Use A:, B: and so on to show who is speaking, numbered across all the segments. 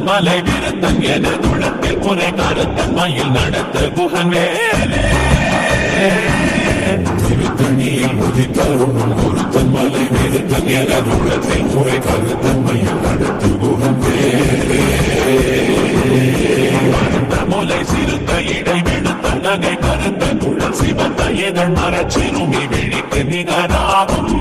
A: மலை விருத்தன் என துளத்தில் குறை கருத்தன் மயில் நடத்த குகன் வேலே திருத்தணியில் உதித்தருணும் ஒருத்தன் மலை விருத்தன் என துளத்தில் குறை கருத்தன் மயில் நடத்த குகன் வேலே முலை சிறுத்த இடை விடுத்த நகை கருத்த குழல் சிவந்த இதழ் மரச்சிறுமி விழிக்கு நிகராகும்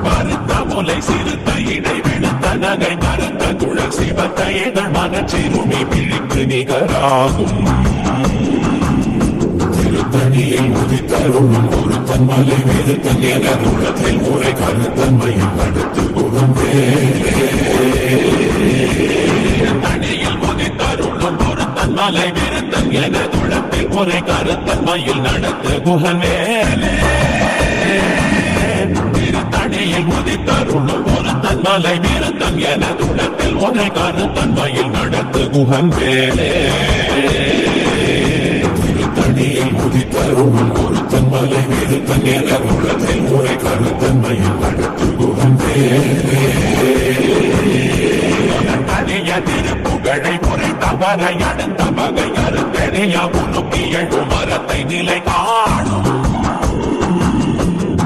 A: மருந்த முலை சிறுத்த இடை விடுத்த நகை மருந்த குழல் சிவந்த இதழ் மரச்சிறுமி விழிக்கு நிகராகும் திருத்தணியில் உதித்தருணும் ஒருத்தன் மலை விருத்தன் என துளத்தில் முறை கருத்தன்மையில் அடுத்து குணம் தனியில் உதித்தருணும் ஒருத்தன் மலை விருத்தன் என துளத்தில் முறை கருத்தன்மையில் நடத்து குகன் வேலே திருத்தணியில் உதித்தருணும் ஒருத்தன் மலை விருத்தன் என துளத்தில் முறை கருத்தன்மையில் நடத்து குகன் வேலே தனியில் உதித்தருணும் ஒருத்தன் மலை விருத்தன் என துளத்தில் முறை கருத்தன்மையில் நடத்து குகன் தனிய திருப்புகழை முறை தவறை அடுத்த வகை அறுத்தெறிய உனுக்கிய மரத்தை நிலை காணும்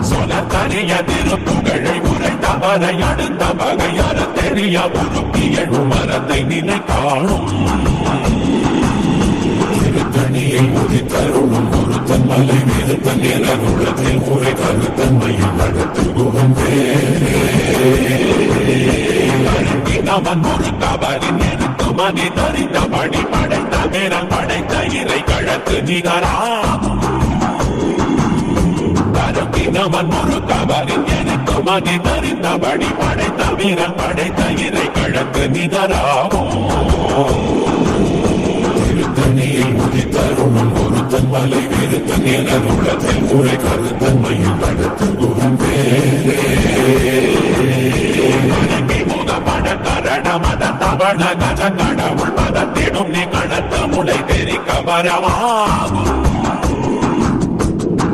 A: சொல தனிய திருப்புகழை முறை தவறை அடுத்த வகை அறுத்தெறிய உனுக்கிய மரத்தை நிலை காணும் திருத்தணியில் உதித்தருணும் ஒருத்தன் மலை விருத்தன் என துளத்தில் முறை கருத்தன்மையில் நடத்து குகன் அவன் ஒரு தவறின் எனக்கு மதி தரித்த படி படைத்த வீரன் படைத்த இறை கழக்கு நிகராகும் அவன் ஒரு தவறின் எனக்கு மதி தரித்த படி படைத்த வீரன் படைத்த இறை கழக்கு நிகராகும் திருத்தணியில் உதித்தருணும் ஒருத்தன் மலை விருத்தன் என துளத்தில் முறை கருத்தன்மையில் நடத்து குகன் மத கஜ கடவுள் மதத்திடும் நீ கணத்த முளை தெரிக்க வரவாகும்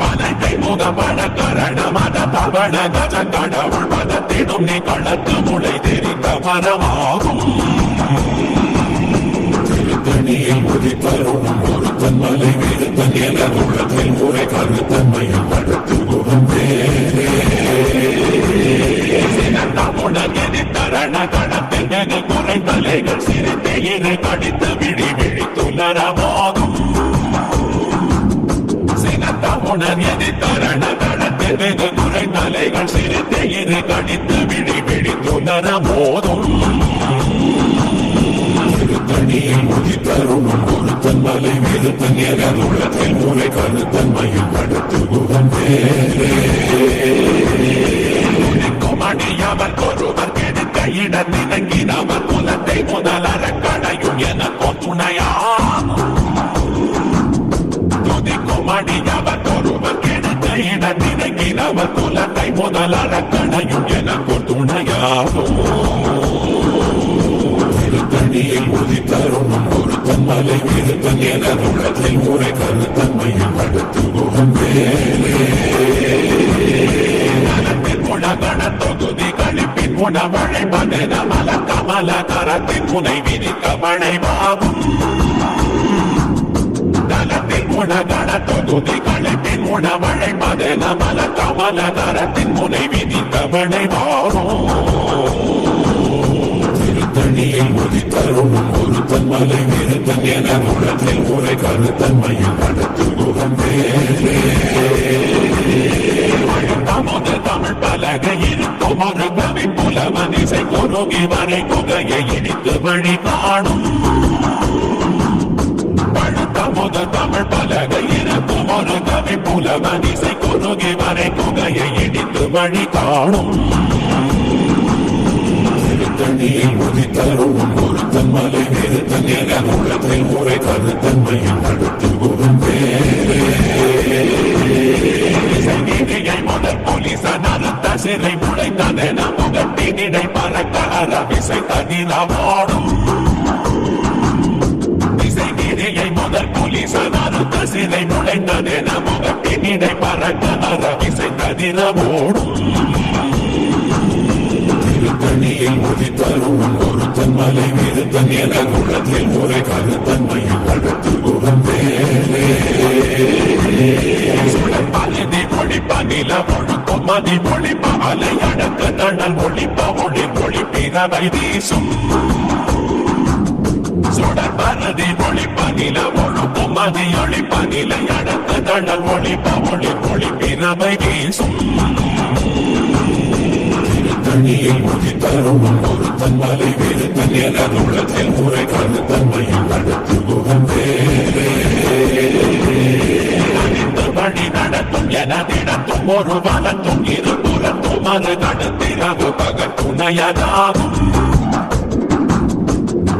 A: மனத்தை முகப்பட கரண மத தவண கஜ கடவுள் மதத்திடும் நீ கணத்த முளை தெரிக்க வரவாகும் திருத்தணியில் உதித்தருணும் ஒருத்தன் மலை விருத்தன் என துளத்தில் முறை கருத்தன்மையில் நடத்து குகன் தரண கடத்தில் வெகு குறை தலைகள் சிரித்த இரு கடித்து விழி விழித்துள்ளரமாகும் சினத்த உணர் எதி தரண கடத்தில் வெகு குறை தலைகள் சிரித்த இரு கடித்து விழி விழித்துள்ளரமோதும் திருத்தணியில் உதித்தருணும் ஒருத்தன் மலை விருத்தன் என துளத்தில் முறை கருத்தன்மையில் நடத்து குகன் மடியவர் ஒருவர் கெடுக்க இடம் இணங்கினவர் குலத்தை முதலற கடையும் எனக்கு துணையாகும் மடியவர் ஒருவர் கெடுக்க இடம் இணங்கினவர் குலத்தை முதலற கடையும் எனக்கு துணையாகும் திருத்தணியில் உதித்தருணும் ஒருத்தன் மலை விருத்தன் என துளத்தில் முறை கருத்தன்மையில் அடுத்து குகன் தொகுதி கழிப்பின் உணவழை பதன மல கமல கரத்தின் முனை விதிக்க வளைவாகும் தலத்தின் உணகண தொகுதி கழிப்பின் உணவழை பதன மல கமல கரத்தின் முனை விதிக்க வளைவாகும் திருத்தணியில் உதித்தருணும் ஒருத்தன் மலை விருத்தன் என துளத்தில் முறை கருத்தன்மையில் நடத்து குகன் தமிழ் பலகை இருக்கும் ஒரு கவி புலவன் இசை குருகி வரை குகையை இடித்து வழி காணும் பழுத்தமுத தமிழ் பலகை இருக்கும் ஒரு கவி புலவன் இசை குருகி வரை குகையை இடித்து வழி காணும் திருத்தணியில் உதித்தருணும் ஒருத்தன் மலை விருத்தன் என துளத்தில் முறை கருத்தன்மையில் நடத்து குகன் முதல் போலீசன் அறுத்த சிறை முளைத்தன முகட்டினை பறக்க அரவிசை தனிலவாடும் திசை நீரையை முதல் போலீசன் அறுத்த சிறை முளைத்தன முகட்டினை பறக்க அரவிசை தனிலவோடும் திருத்தணியில் தருணம் ஒருத்தன் மலை விருத்தன் என குலத்தில் முறை கருத்தன்மையில் அடுத்து குகந்தே பலதி பொழிப்ப நில ஒழுக்கும் மதி பொழிப்ப அலை அடக்க தடல் ஒழிப்ப ஒளி பொழிப்பினவை வீசும் சுடர் பரதி ஒழிப்ப நில ஒழுக்கும் மதி ஒழிப்ப நிலை அடக்க தடல் ஒழிப்ப ஒளி பொழிப்பினவை வீசும் தண்ணியில் முதி தருணம் ஒருத்தன் மலை விருத்தன் என குலத்தில் முறை கருத்தன்மையில் அடுத்து குகந்தே வழி நடத்தும் எனதிடத்தும் ஒரு வளத்தும் இருபுறத்தும் அது நடத்திரவு பகல் துணையதாகும்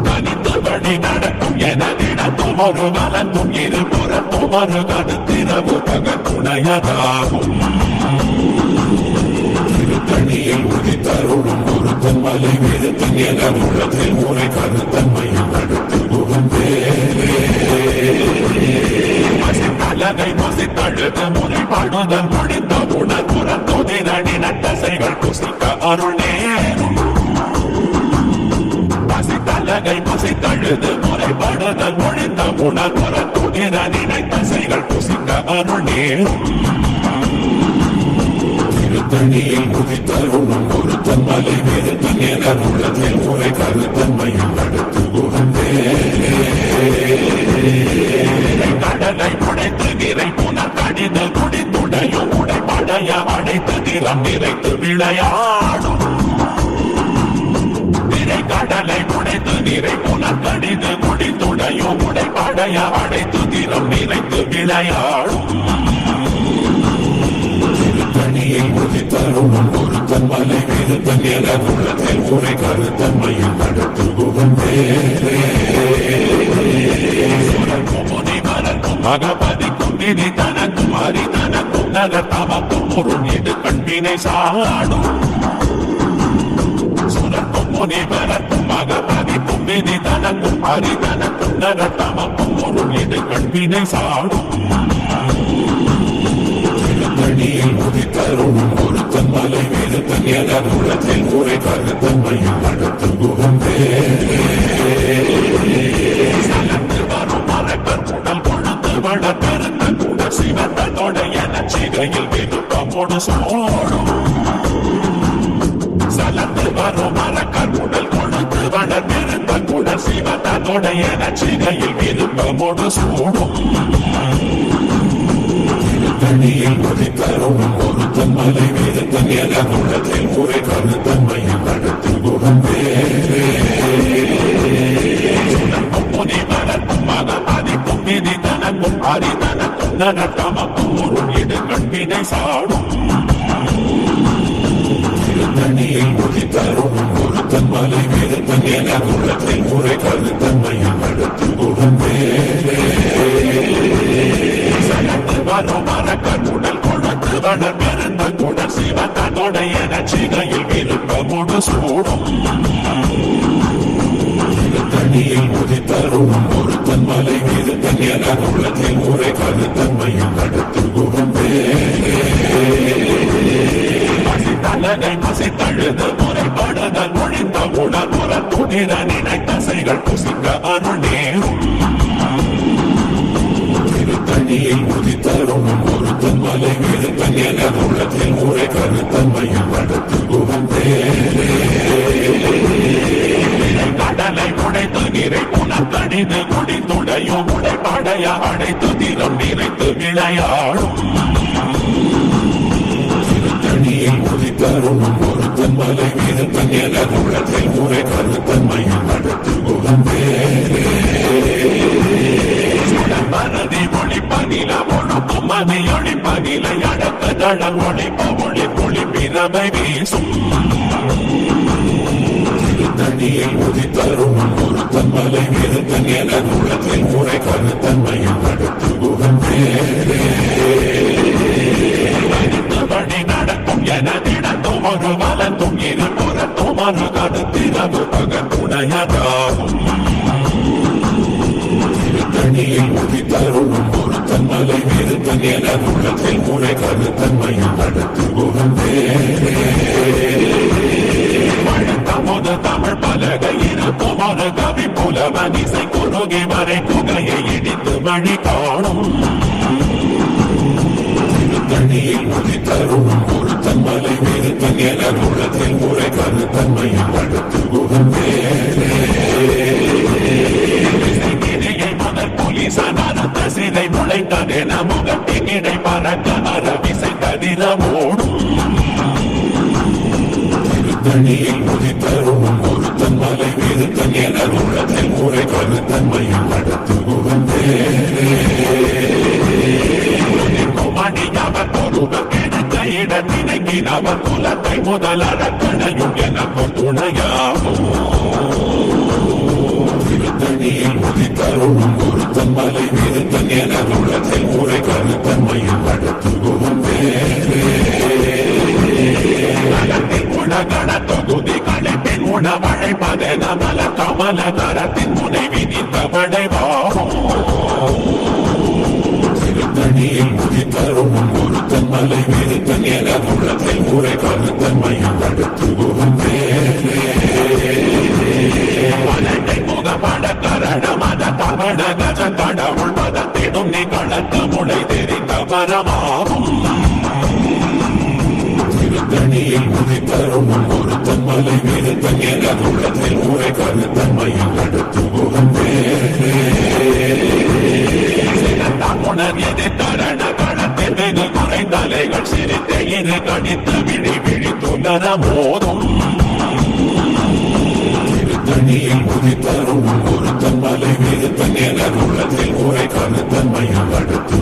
A: தனித்து வழி நடத்தும் எனதிடத்தும் ஒரு வளத்தும் இருபுறத்தும் அது நடத்திரவு பகல் துணையதாகும் திருத்தணியில் உதி தருணம் ஒருத்தன் மலை விருத்தன் என குலத்தில் முறை கருத்தன்மையில் அடுத்து குகந்தே அலகை மசித்தழுது முறை பாடுதல் முடிந்த உணர்வுடன் தொதிரடி நட்டசைகள் குசிக்க அருள் நேரும் பசித்தலகை மசித்தழுது முறை பாடுதல் முடிந்த உணர்வுடன் தொதிரடி நட்டசைகள் குசிக்க அருள் நேரும் திருத்தணியில் முதி தருணம் ஒருத்தன் மலை விருத்தன் என குலத்தில் முறை கருத்தன்மையில் அடுத்து குகந்தே கடலை உடைத்து நிறை புனர் கடித குடித்துடையும் உடைப்படைய அடைத்து நிறம் நிறைத்து விளையாடும் நிறை கடலை உடைத்து நிறை புனர் கடித குடித்துடையும் உடைப்படைய அடைத்து நிறம் நிறைத்து விளையாடும் திருத்தணியில் முதி தருணம் ஒருத்தன் மலை விருத்தன் என குலத்தில் முறை கருத்தன்மையில் அடுத்து குகந்தே மகபதிக்கும் விதி தனக்கும் அரி தனக்கும் நகர் தமக்கும் பொருள் இது கண்பினை சாடும் சுரக்கும் முனிவரக்கும் மகபதிக்கும் விதி தனக்கும் அரி தனக்கும் நகர் தமக்கும் பொருள் இது கண்பினை சாடும் திருத்தணியில் முதி தருணம் ஒருத்தன் மலை விருத்தன் என குலத்தில் முறை கருத்தன்மையில் அடுத்து குகந்தே வரும் மரக்கர் உடல் வளர்ந்த கூட சிவத்தோட என சிகையில் விருப்பமோடு சோடும் சலந்து வரும் மரக்கர் உடல் கொழுந்து வளர்ந்த கூட சிவத்தோட என சிகையில் விருப்பமோடு சோடும் திருத்தணியில் முதி தருணம் ஒருத்தன் மலை விருத்தன் என குலத்தில் முறை கருத்தன்மையில் அடுத்து குகந்தே முனி வளர்க்கும் மகபதிக்கும் விதி தனக்கும் அரி தனக்கும் நகட்டமக்கும் பொருள் இது கண்பினை சாடும் திருத்தணியில் முதி தருணம் ஒருத்தன் மலை விருத்தன் என குலத்தில் முறை கருத்தன்மையில் அடுத்து குகந்தே சலந்து வரும் மரக்கர் உடல் கொழுந்து வளர்ந்த குடல் சிவத்தோட என சிகையில் விருப்பமோடு சூடும் திருத்தணியில் முதி தருணம் ஒருத்தன் மலை விருத்தன் என குலத்தில் முறை கருத்தன்மையில் அடுத்து குகந்தே பசித்தலகை மசித்தழுது முறைப்படுதல் ஒழிந்த உணர்வுற துணிர நினைத்தசைகள் குசிக்க அருள் நேரும் திருத்தணியில் முதி தருணம் ஒருத்தன் மலை விருத்தன் என குலத்தில் முறை கருத்தன்மையில் அடுத்து குகந்தே கடலை உடைத்து நிறை புனர் கடிது குடித்துடையும் உடைப்படைய அடைத்து திறம் நிறைத்து விளையாடும் திருத்தணியில் முதி தருணம் ஒருத்தன் மலை விருத்தன் என குலத்தில் முறை கருத்தன்மையில் அடுத்து குகந்தே மனதி ஒழிப்ப நில ஒழுக்கும் மதி ஒழிப்ப நிலை அடக்க தடல் ஒழிப்ப ஒளி பொழிப்பினவை வீசும் திருத்தணியில் முதி தருணம் ஒருத்தன் மலை விருத்தன் என குலத்தில் முறை கருத்தன்மையில் அடுத்து குகந்தே வழி நடக்கும் எனதிடத்தும் ஒரு வளத்தும் இருபுறத்தும் ஒரு கருத்திரவு பகல் துணையதாகும் திருத்தணியில் முதி தருணம் ஒருத்தன் மலை விருத்தன் என குலத்தில் முறை கருத்தன்மையில் அடுத்து குகந்தே தமிழ் ஒரு கவி புலவன் இசை குறுகி வரை புகையை இடித்து வழி காணும் தண்ணியில் முதி தருணம் ஒரு தன்மலை விருத்தன் என குளத்தில் முறை கருத்தன்மையும் அடுத்து முதல் போலீசான சிதை நுழைந்ததென முகத்தின் இடை பறக்க அரவிசை ததிர ஓடும் தண்ணியில் முதி தருணம் ஒரு தன்மலை விருத்தன் என குளத்தில் முறை கருத்தன்மையும் அடுத்து இடத்தினவர் குலத்தை முதலடக்கணையும் எனக்கு துணையாகும் திருத்தணியில் முதி தருணம் ஒரு தன்மலை விருத்தன் என குலத்தில் முறை கருத்தன்மையும் அடுத்து குணகண தொகுதி களைப்பின் உணவழைப்பதென மல கமல கரத்தின் முனை விதித்த படைவாகும் திருத்தணியில் முதி தருணம் ஒரு தன்மலை விருத்தன் என குலத்தில் முறை கருத்தன்மையும் அடுத்து முகப்பட கரண மத தவண கஜ கடவுள் மதத்திடும் நீ கலக்க முளை தெரிந்த வரமாகும் திருத்தணியில் முதி தருணம் ஒரு தன்மலை விருத்தன் என குலத்தில் முறை கருத்தன்மையும் அடுத்து உணர்ந்தது தரண களத்தில் வெகு குறைந்தலைகள் சிரித்த இரு கடித்த விழி விழித்துணர மோதும் திருத்தணியில் முதி தருணம் ஒரு தன்மலை விருத்தன் என குலத்தில் முறை கருத்தன்மையும் அடுத்து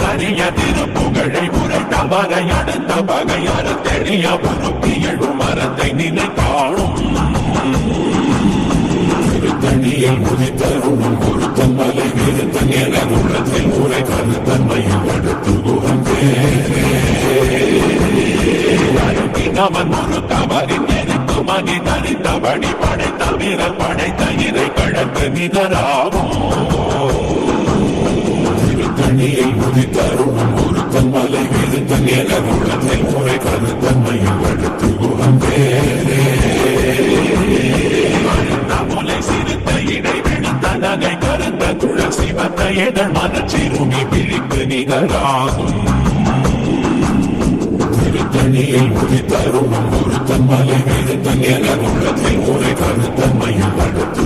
A: கரிய திருப்புகழை உரைத்த வகை அடுத்த வகையான தெளிய பொறுப்பி எழும் மரத்தை நினை காணும் திருத்தணியில் முதி தருணம் ஒரு தன்மலை விருத்தன் என குலத்தில் முறை கருத்தன்மையும் அடுத்து அவன் ஒரு தவறின் எனக்கு மணி தரித்தபடி படைத்த வீரர் படைத்த இறை கழக்கு நிகராகும் திருத்தணியில் முதி தருணம் ஒரு தன்மலை விருத்தன் என குலத்தில் முறை கருத்தன்மையும் அடுத்து முலை சிறுத்த இடை வெளுத்த நகை கருத்த குழல் சிவத்த எதழ் மனச்சிறுமி பிழிக்கு நிகராகும் திருத்தணியில் முதி தருணம் ஒரு தன்மலை விருத்தன் என குலத்தில் முறை கருத்தன்மையும் அடுத்து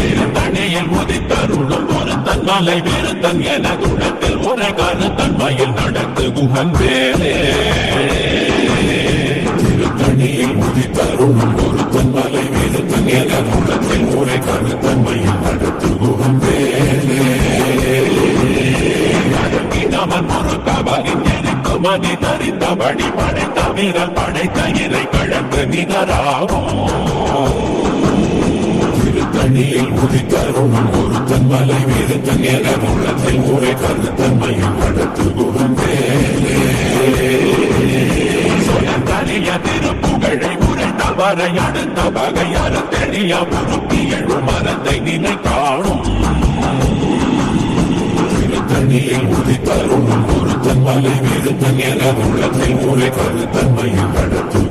A: திருத்தணியில் முதி தருணம் ஒரு தன்மலை விருத்தன் என குலத்தில் முறை கருத்தன்மையில் நடத்து குகந்தேனே திருத்தணியில் முதி தருணம் ஒரு தன்மலை விருத்தன் என குலத்தில் முறை கருத்தன்மையும் அடுத்து அவன் ஒரு கவரின் எனக்கு மதி தரித்தபடி படைத்த வீரர் படைத்த இறை கழக்கு நிகராகும் திருத்தணியில் முதி தருணம் ஒரு தன்மலை விருத்தன் என குலத்தில் முறை கருத்தன்மையும் அடுத்து கரிய திருப்புகழை உரைத்த வரை அடுத்த வகையான தெளிய பொறுப்பி எழும் மரத்தை நினை காணும் திருத்தணியில் முதி தருணம் ஒரு தன்மலை விருத்தன் என குலத்தில் முறை கருத்தன்மையும் அடுத்து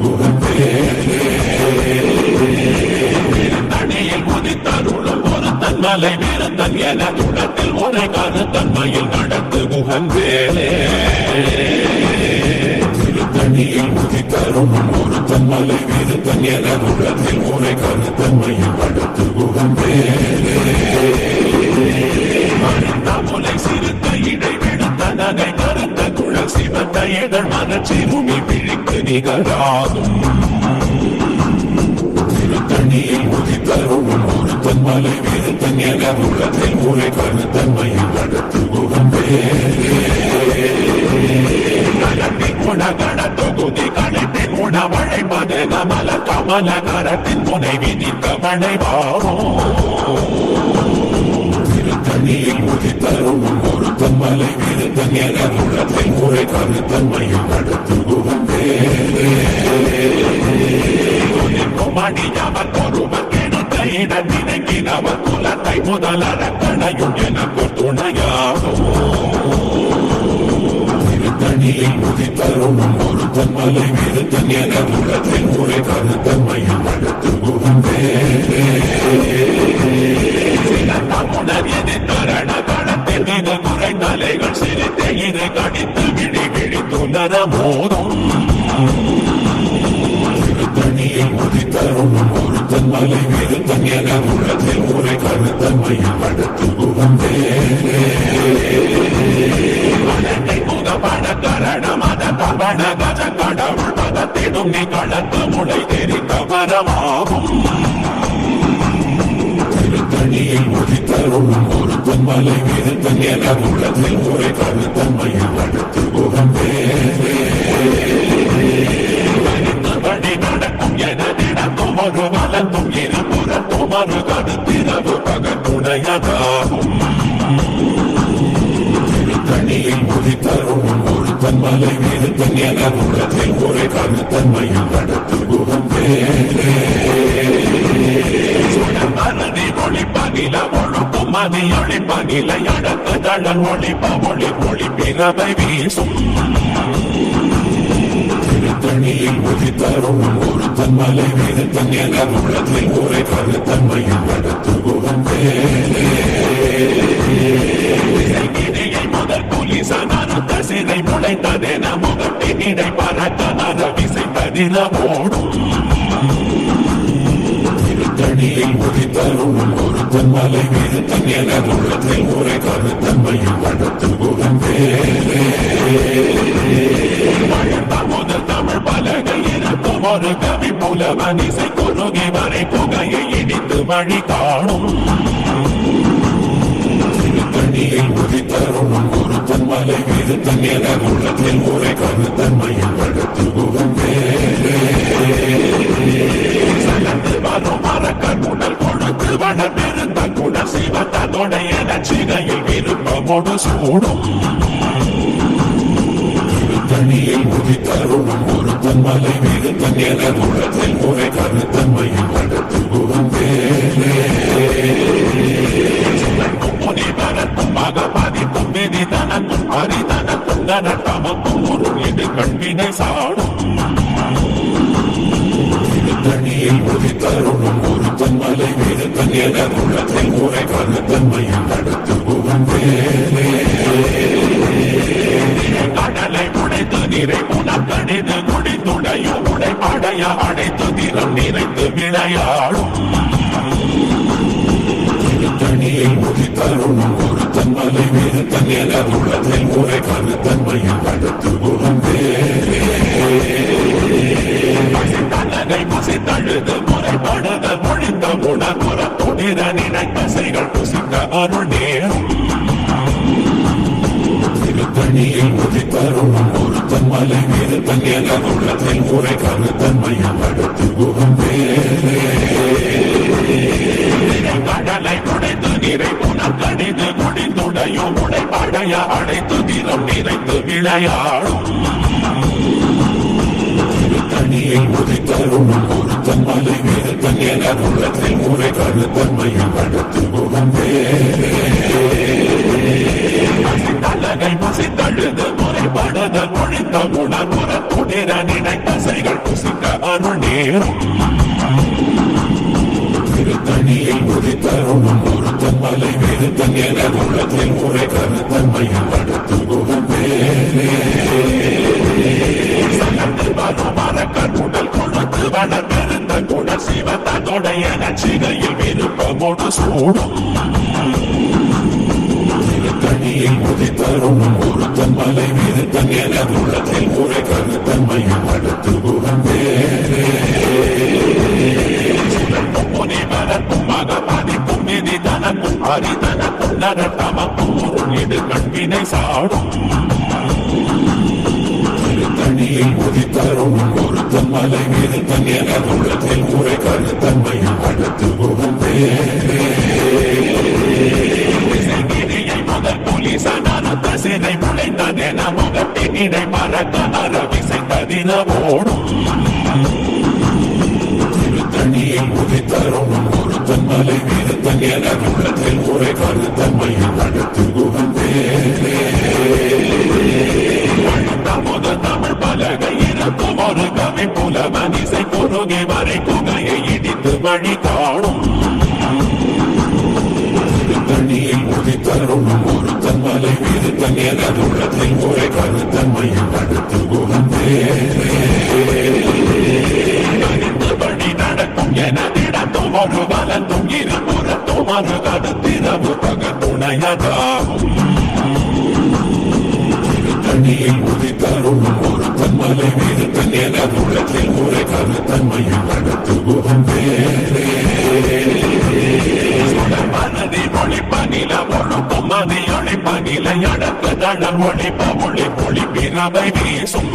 A: திருத்தணியில் முதி தருணம் ஒரு தன்மலை விருத்தன் என குலத்தில் முறை கருத்தன்மையில் நடத்து குகந்தேனே திருத்தணியில் முதி தருணம் ஒரு தன்மலை விருத்தன் என குலத்தில் முறை கருத்தன்மையும் அடுத்து முலை சிறுத்த இடை வெளுத்த நகை கருத்த குழல் சிவந்த எதழ் மனச்சிறுமி பிழிக்கு நிகராகும் திருத்தணியில் முதி தருணம் ஒரு தன்மலை விருத்தன் என குலத்தில் முறை கருத்தன்மையும் அடுத்து குணகண தொகுதி களைப்பின் உணவழைப்பதென மல கமல கரத்தின் முனை விதித்த படைவாகும் திருத்தணியில் முதி தருணம் ஒரு தன்மலை விருத்தன் என குலத்தில் முறை கருத்தன்மையும் அடுத்து மணியவர் ஒருவர் கெடுத்த இடத்தினவர் குலத்தை முதலடக்கணையும் எனக்கு துணையாகும் தனியில் உதித்தருணும் ஒருத்தன் மலை விருத்தன் என உலகில் உரை கருத்தன்மையில் அடுத்து புகுந்தே குறைந்தலைகள் சிரித்த இரு கடித்து விழி விழித்துணர மோதும் தனியில் உதித்தருணும் ஒருத்தன் மலை விருத்தன் என உலகில் உரை கருத்தன்மையில் அடுத்து புகுந்தே கடவுள் பதத்திடும் நீ களத்து முளை தெரிந்த வரமாகும் திருத்தணியில் உதித்தருணும் ஒருத்தன் மலை விருத்தன் என உலகில் உரை கருத்தன்மையில் அடுத்து புகந்தே வழி நடக்கும் என திடக்கும் ஒரு வளர்ந்தும் இருபுறத்தும் ஒரு கருத்திரவு பகத்துணையதாகும் தனியில் உதித்தருணும் ஒருத்தன் மலை விருத்தன் என உலகில் உரை கருத்தன்மையில் அடுத்து புகந்தே மரணி ஒளிப்பகில ஒழுக்கும் மதி ஒளிப்பகில அடக்கு தளன் ஒளிப்ப ஒளி ஒளி பிறவை வீசும் திருத்தணியில் உதித்தருணும் ஒருத்தன் மலை விருத்தன் என உலகில் உரை கருத்தன்மையில் அடுத்து புகந்தே முதல் புலிசனறுத்த சிறை முளைத்ததென முகத்தின் இடை பறக்க அரவிசைத்ததில ஓடும் திருத்தணியில் உதித்தருணும் ஒருத்தன் மலை விருத்தன் என உலகில் உரை கருத்தன்மையில் அடுத்து புகந்தே முதல் தமிழ் பலகை இருக்கும் ஒரு கவி புலவன் இசை குறுகி வரை புகையை இடித்து வழி காணும் தனியில் உதித்தருணும் ஒருத்தன் மலை விருத்தன் என உலகில் உரை கருத்தன்மையில் அடுத்து புகந்தே வரும் மரக்கன் உடல் கொடுத்து வட பெருந்தன் உடல் சிவத்தோடைய நச்சிகையில் விருப்பமோடு சூடும் தனியில் உதித்தருணும் ஒருத்தன் மலை விருத்தன் என உலகில் உரை கருத்தன்மையில் அடுத்து புகந்தே மகபாதிப்பும் வெதிதனக்கும் பரிதனக்கும் தனத்தமக்கும் ஒரு இது கண்வினை சாடும் தனியில் உதித்தருணும் ஒருத்தன் மலை விருத்தன் என உலகில் உரை கருத்தன்மையில் அடுத்து புகந்தே கடலை உடைத்து நிறை உணக்கணிது குடித்துடையும் உடைப்படைய அடைத்து திறம் நிறைத்து விளையாடும் தனியில் உதித்தருணும் ஒருத்தன் மலை விருத்தன் என உலகில் உரை கருத்தன்மையில் அடுத்து புகந்தே தனகை பசித்தழுது முறைப்படுத மொழிந்த உணர்வுறத்துடிர நினைப்பசைகள் புசித்த அருள் நேரும் திருத்தணியில் உதித்தருணும் ஒருத்தன் மலை விருத்தன் என உலகில் உரை கருத்தன்மையில் அடுத்து புகந்தே கடலை உடைத்து நிறை உணர்கணிது குடித்துடையும் உடைப்படைய அடைத்து திறம் நிறைத்து விளையாடும் தனியில் உதித்தருணும் ஒருத்தன் மலை விருத்தன் என உலகில் உரை கருத்தன்மையில் அடுத்து புகந்தே தலகை பசித்தழுது முறைப்படுத மொழிந்த உணர்வுறத்துடிர நினைப்பசைகள் புசித்த அருள் நேரும் திருத்தணியில் உதித்தருணும் ஒருத்தன் மலை விருத்தன் என உலகில் உரை கருத்தன்மையில் அடுத்து புகந்தே வரும் மரக்கன் உடல் கொடுத்து வட பெருந்த குடல் சிவத்தோடைய நச்சிகையில் விருப்பமோடு சூடும் திருத்தணியில் உதித்தருணும் ஒருத்தன் மலை விருத்தன் என உலகில் உரை கருத்தன்மையில் அடுத்து புகந்தே மகபாதிப்பும் விதிதனக்கும் பரிதனக்கும் நரட்டமக்கும் ஒரு இது கண்வினை சாடும் தனியில் உதித்தருணும் ஒருத்தன் மலை விருத்தன் என உலகில் உரை கருத்தன்மையில் அடுத்து புகந்தே முதல் புலிசனறுத்த சிறை முளைத்ததென முகத்தின் இடை பறக்க அரவிசைத்ததில ஓடும் தனியில் உதித்தருணும் ஒருத்தன் மலை விருத்தன் என உலகில் உரை கருத்தன்மையில் அடுத்து புகந்தே பலகை இருக்கும் ஒரு கவி புலவன் இசை குறுகி வரை குகையை இடித்து வழி காணும் தண்ணியில் உதித்தருணும் ஒரு தன்மலை விருத்தன் எனதுள்ளத்தில் முறை கருத்தன்மையில் அடுத்து குகந்தே வழி நடக்கும் எனதிடத்தும் ஒரு வலந்தும் இருபுறத்தும் ஒரு கருத்திரவு பக துணையதாகும் தண்ணியில் உதித்தருணும் ஒரு தன்மலை விருத்தன் எனதுள்ளத்தில் முறை கருத்தன்மையில் அடுத்து குகந்தே மனதி ஒளிப்பனில ஒழுக்கும் மதி ஒளிப்பனில அடக்க தளர் ஒளிப்ப ஒளி ஒளி பிறவை வீசும்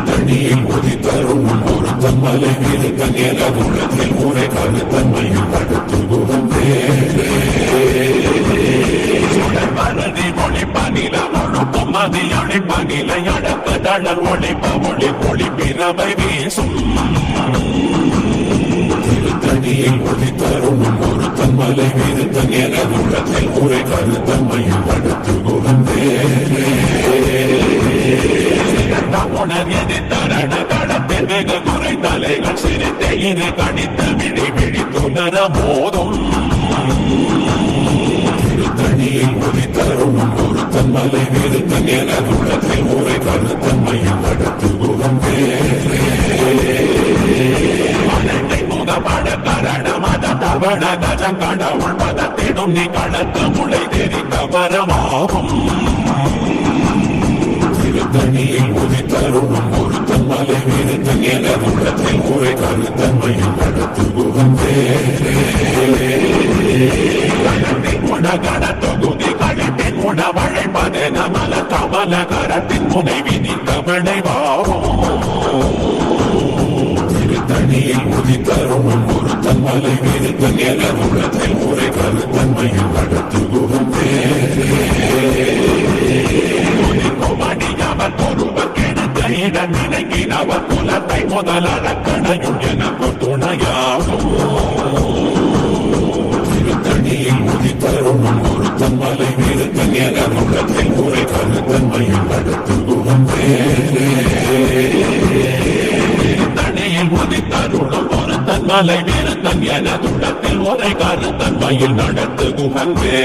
A: தண்ணியில் உதித்தருணும் ஒரு தன்மலை விருத்தன் எனதுள்ளத்தில் முறை கருத்தன்மையில் அடுத்து குகந்தே மனதி ஒளிப்பனில ஒழுக்கும் மதி ஒளிப்பனில அடக்க தளர் ஒளிப்ப ஒளி ஒளி பிறவை வீசும் தண்ணியில் உதித்தருணும் ஒரு தன்மலை விருத்தன் எனதுள்ளத்தில் முறை கருத்தன்மையில் அடுத்து குகந்தே உணர்யது தரண கடத்தில் வெகு குறை தலைகள் சிரித்த இரு கடித்த விழி விழித்துணர போதும் தண்ணியில் உதித்தருணும் ஒரு தன்மலை விருத்தன் எனதுள்ளத்தில் முறை கருத்தன்மையில் அடுத்து குகந்தே பட கரண மத தவண கஜம் கடவுள் பதத்திடும் நீ கடத்த முளை தெரிந்த வரமாகும் திருத்தணியில் உதித்தருணும் ஒரு தன்மலை விருத்தன் எனதுள்ளத்தில் முறை கருத்தன்மையில் அடுத்து குகந்தே உணகட தொகுதி கழிப்பின் உணவழைப்பது நமல கமல கரத்தின் முனை விதித்தவனை வாகும் தண்ணியில் உதித்தருணும் ஒரு தன்மலை விருத்தன் எனதுள்ளத்தில் முறை கருத்தன்மையில் அடுத்து குகந்தே மடியவர் ஒருவர் கெடுத்த இடம் நினைக்கினவர் குலத்தை முதல் அறக்கணையும் எனக்கு துணையாகும் தண்ணியில் உதித்தருணும் ஒரு தன்மலை விருத்தன் எனதுள்ளத்தில் முறை கருத்தன்மையில் அடுத்து குகந்தே தண்ணியில் உதித்தருளும் ஒரு தன்மலை விருத்தன் எனதுள்ளத்தில் முறை கருத்தன்மையில் நடத்து குகந்தே